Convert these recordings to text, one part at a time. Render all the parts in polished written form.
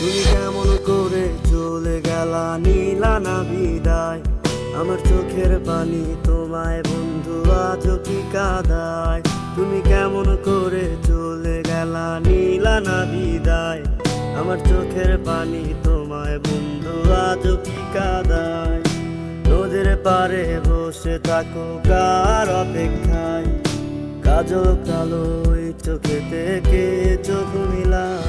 তুমি কেমন করে চলে গেলা, নিলা না বিদায়। আমার চোখের পানি তোমায় বন্ধু আজও কি কাঁদায়। তুমি কেমন করে চলে গেলা, নিলা না বিদায়। আমার চোখের পানি তোমায় বন্ধু আজও কি কাঁদায়। নদীর পারে বসে থাকো কার অপেক্ষায়, কাজল কালো ওই চোখে থেকে চোখ মিলায়।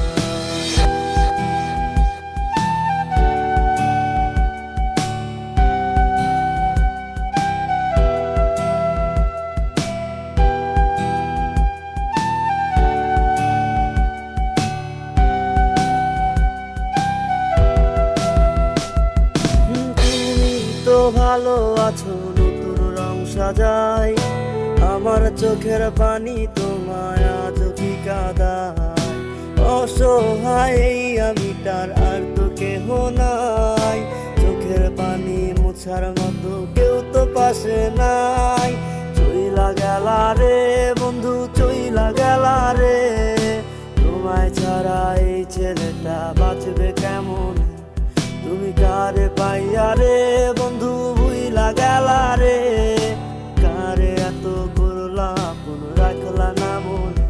তো ভালো আছো, নতুন রং সাজাই। আমার চোখের পানি তোমায় আজ কি কাঁদায়। অসহায় এই আমিটার আর তো কেহ নাই, চোখের পানি মোছার মতো কেউ তো পাশে নাই। চইলা গেলা রে বন্ধু, চইলা গেলা রে। তোমায় ছাড়া এই ছেলেটা বাঁচবে কেমন। তুমি কারে পাইয়া রে বন্ধু ভুইলা গেলা রে। কারে এত করলা আপন রাখলা না মনে।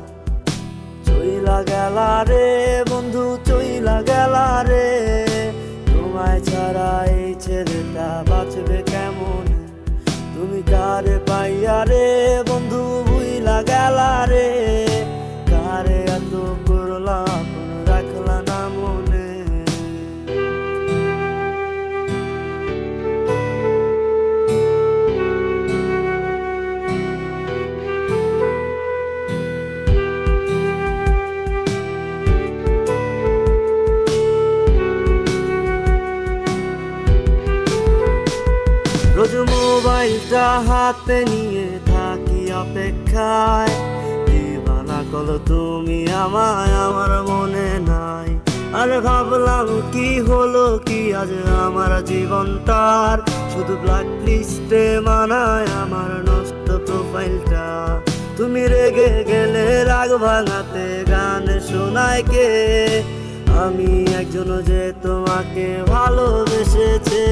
চইলা গেলা রে বন্ধু, চইলা গেলা রে। তোমায় ছাড়া এই ছেলেটা বাঁচবে কেমন। তুমি কারে পাইয়া রে বন্ধু ভুইলা গেলা রে। কারে এত করলা আপন রাখলা না মনে। রোজ মোবাইলটা হাতে নিয়ে থাকি অপেক্ষায়। দিবানা কল তুমি আমায়, আমার মনে নাই। আরে ভাবলাম কি হলো কি আজ আমার জীবনটার। শুধু ব্ল্যাক লিস্টে মানায় আমার নষ্ট প্রোফাইলটা। তুমি রেগে গেলে রাগ ভাঙাতে গান শোনায় কে। আমি একজন যে তোমাকে ভালোবেসেছে।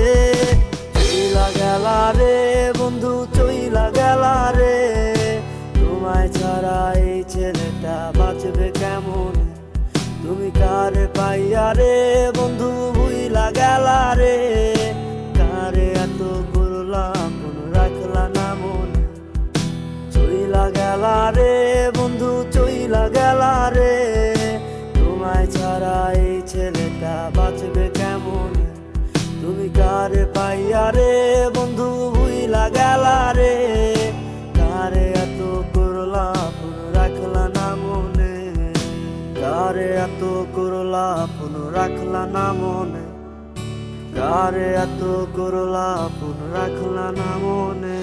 চইলা গেলা রে বন্ধু, চইলা গেলা রে। তোমায় ছাড়া এই ছেলেটা বাঁচবে কেমন। তুমি কারে পাইয়া রে বন্ধু ভুইলা গেলা রে। কারে এত করলা আপন রাখলা না মনে। চইলা গেলা রে বন্ধু, চইলা গেলা রে। তোমায় ছাড়া এই ছেলেটা বাঁচবে কেমন। তুমি কারে পাইয়া রে বন্ধু ভুইলা গেলা রে। কারে এত করলা আপন রাখলা না মনে। কারে এত করলা আপন রাখলা না মনে। কারে এত করলা আপন রাখলা না মনে।